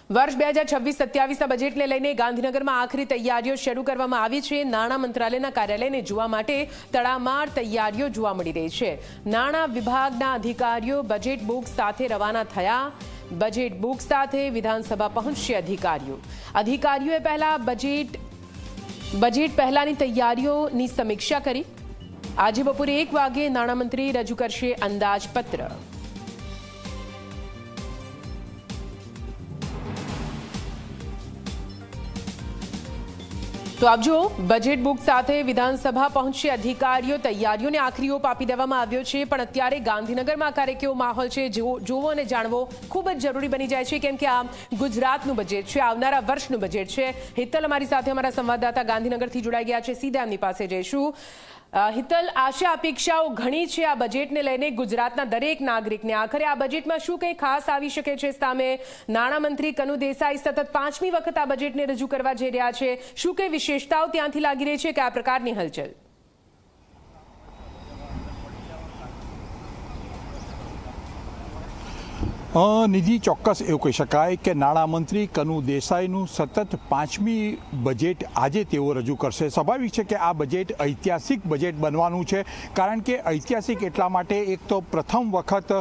વર્ષ 2026-27ના બજેટને લઈને ગાંધીનગરમાં આખરી તૈયારીઓ શરૂ કરવામાં આવી છે। નાણાં મંત્રાલયના કાર્યાલયને જોવા માટે તડામાર તૈયારીઓ જોવા મળી રહી છે। નાણાં વિભાગના અધિકારીઓ બજેટ બુક સાથે રવાના થયા। બજેટ બુક સાથે વિધાનસભા પહોંચશે અધિકારીઓએ પહેલા બજેટ પહેલાની તૈયારીઓની સમીક્ષા કરી। આજે બપોરે 1 વાગે નાણામંત્રી રજૂ કરશે અંદાજપત્ર। तो आप जो बजेट बुक साथ विधानसभा पहुंचे अधिकारीओ तैयारीओं ने आखरी ओप आपी देवामां आव्यो छे। पण अत्यारे गांधीनगरमां कार्य केवो माहोल छे जोवो अने जाणवो खूब ज जरूरी बनी जाय छे, केम के आ गुजरातनुं बजेट छे, आवनारा वर्षनुं बजेट छे। हितल अमारी साथे अमारा संवाददाता गांधीनगरथी जोडाई गया छे, सीधा एमनी पासे जईशुं। हितल, आशा अपेक्षाओं घणी छे आ बजेटने लईने गुजरातना दरेक नागरिकने। आखरे आ बजेटमां शुं कंई खास आवी शके छे सामे? नाणामंत्री कनु देसाई सतत 5મી वखत आ बजेटने रजू करवा जई रह्या छे। शुं कंई विशेषताओं त्यांथी लागी रही छे, कया प्रकारनी हलचल? निधि चौक्कस एवं कही शकाय कि नाणामंत्री कनु देसाईनु सतत 5મી बजेट आजे तेओ रजू करशे। स्वाभाविक है कि आ बजेट ऐतिहासिक बजेट बनवानुं छे, कारण के ऐतिहासिक एटला माटे एक तो प्रथम वखत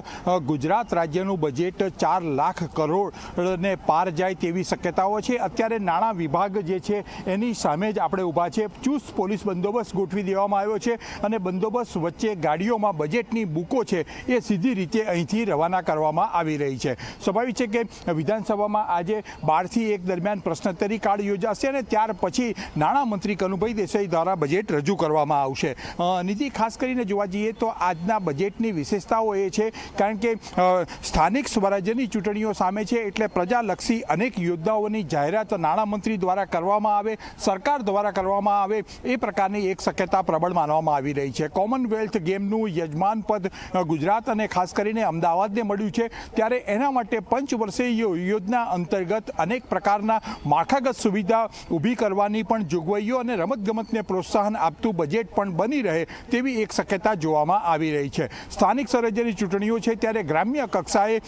गुजरात राज्यनु बजेट 4 लाख करोड़ ने पार जाय तेवी शक्यताओ छे। अत्यारे नाणां विभाग जे छे एनी सामे ज आपणे ऊभा छे। चुस्त पोलीस बंदोबस्त गोठवी देवामां आव्यो छे अने बंदोबस्त वच्चे गाड़ीओमां बजेटनी बुको छे ए सीधी रीते અહીંથી रवाना करवामां आवी रही है। स्वाभाविक है कि विधानसभा में आज 12 થી 1 दरमियान प्रश्नोत्तरी काल योजाशे और त्यार पछी नाणामंत्री कनुभाई देसाई द्वारा बजेट रजू करवामां आवशे। निधि, खास करीने जोवा जईए तो आजना बजेटनी विशेषताओ ए छे कारण के स्थानिक स्वराज्यनी चूंटणीओ सामे छे, एटले प्रजालक्षी अनेक योजनाओनी जाहेरात नाणामंत्री द्वारा करवामां आवे, सरकार द्वारा करवामां आवे ए प्रकारनी एक शक्यता प्रबल मानवामां आवी रही है। कॉमनवेल्थ गेमनुं यजमान पद गुजरात अने खास करीने अमदावादने मळ्युं छे, त्यारे एना माटे पंचवर्षीय योजना अंतर्गत अनेक प्रकारना माळखागत सुविधा ऊभी करवानी पण जोगवाईओ अने रमतगमतने प्रोत्साहन आपतुं बजेट पण बनी रहे तेवी एक शक्यता जोवामां आवी रही है। स्थानिक स्वराज्यनी चूंटणीओ छे त्यारे ग्राम्य कक्षाए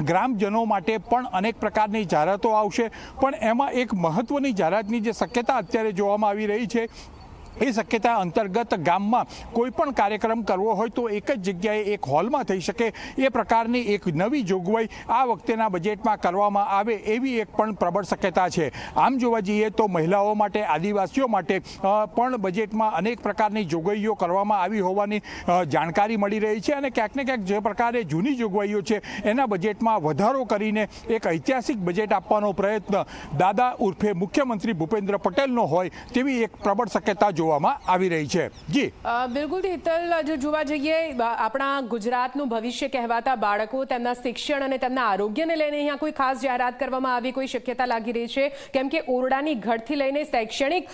ग्रामजनों माटे पण अनेक प्रकारनी जाहेरातो आवशे, पण एमां एक महत्वनी जाहेरातनी जे शक्यता अत्यारे जोवामां आवी रही है ए शक्यता अंतर्गत गाम में कोईपण कार्यक्रम करवो होय तो एक ज जग्याए एक हॉल में थई शके ए प्रकारनी एक नवी जोगवाई आ वखतेना बजेट में करवामां आवे एवी एक पण प्रबल शक्यता है। आम जोवा जईए तो महिलाओं माटे, आदिवासीओ माटे पण बजेट में अनेक प्रकारनी जोगवाईओ करवामां आवी होवानी जानकारी मळी रही है अने क्यांक ने क्यांक जे प्रकारे जूनी जोगवाईओ छे एना बजेट में वधारो करीने एक ऐतिहासिक बजेट आपवानो प्रयत्न दादा उर्फे मुख्यमंत्री भूपेन्द्र पटेलनो होय तेवी एक प्रबल शक्यता આવી રહી છે। જી બિલકુલ હિતલ, જો જોવા જઈએ આપણા ગુજરાતનું ભવિષ્ય કહેવાતા બાળકો, તેમના શિક્ષણ અને તેમના આરોગ્યને લઈને અહીંયા કોઈ ખાસ જાહેરાત કરવામાં આવી કોઈ શક્યતા લાગી રહી છે? કેમ કે ઓરડાની ઘટથી લઈને શૈક્ષણિક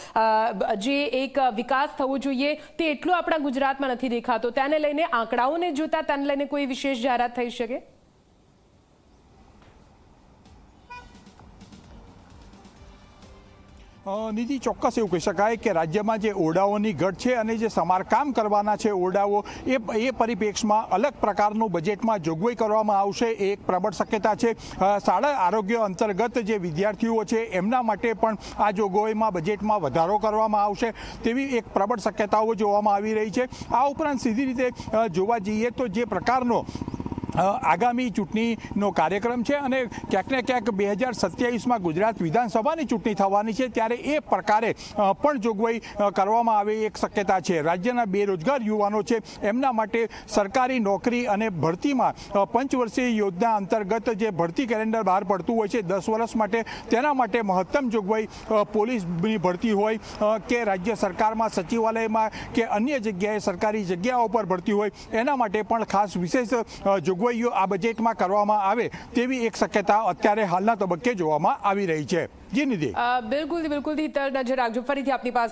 જે એક વિકાસ થવો જોઈએ તે એટલું આપણા ગુજરાતમાં નથી દેખાતો, તેને લઈને આંકડાઓને જોતા તેને લઈને કોઈ વિશેષ જાહેરાત થઈ શકે? निधि, चौक्कस एवं कही शकाय कि राज्य में जो ओरडाओनी घट है और जो समारकाम करवाना है ओरडाओ ए परिप्रेक्ष्य में अलग प्रकारનું बजेट में जोगवाई करवामां आवशे एक प्रबल शक्यता है। शाळा आरोग्य अंतर्गत जो विद्यार्थीओ है एमना माटे पण आ जोगवाई में बजेट में वधारो करवामां आवशे तेवी एक प्रबल शक्यताओ जोवामां आवी रही है। आ उपरांत सीधी रीते जोवा जईए तो जे प्रकारनो आगामी चूंटणीनो कार्यक्रम है और क्यांक ने क्यांक 2027 में गुजरात विधानसभानी चूंटणी थवानी है त्यारे ए प्रकारे पण जोगवाई करवामां आवे एक शक्यता है। राज्यना बेरोजगार युवानो छे एमना माटे सरकारी नौकरी अने भरती में पंचवर्षीय योजना अंतर्गत जे भरती कैलेंडर बहार पड़तुं होय छे 10 वर्ष माटे तेना माटे महत्तम जोगवाई पोलीसनी भरती होय के राज्य सरकार में सचिवालय में के अन्य जग्याए सरकारी जग्याओं पर भरती होय एना माटे पण खास विशेष जोगवाई आ बजेट में करवामां आवे तेवी एक शक्यता अत्यारे हालना तबक्के जोवामां आवी रही है। जी निधि, बिल्कुल बिल्कुल, नजर राखजो, फरीथी आपनी पास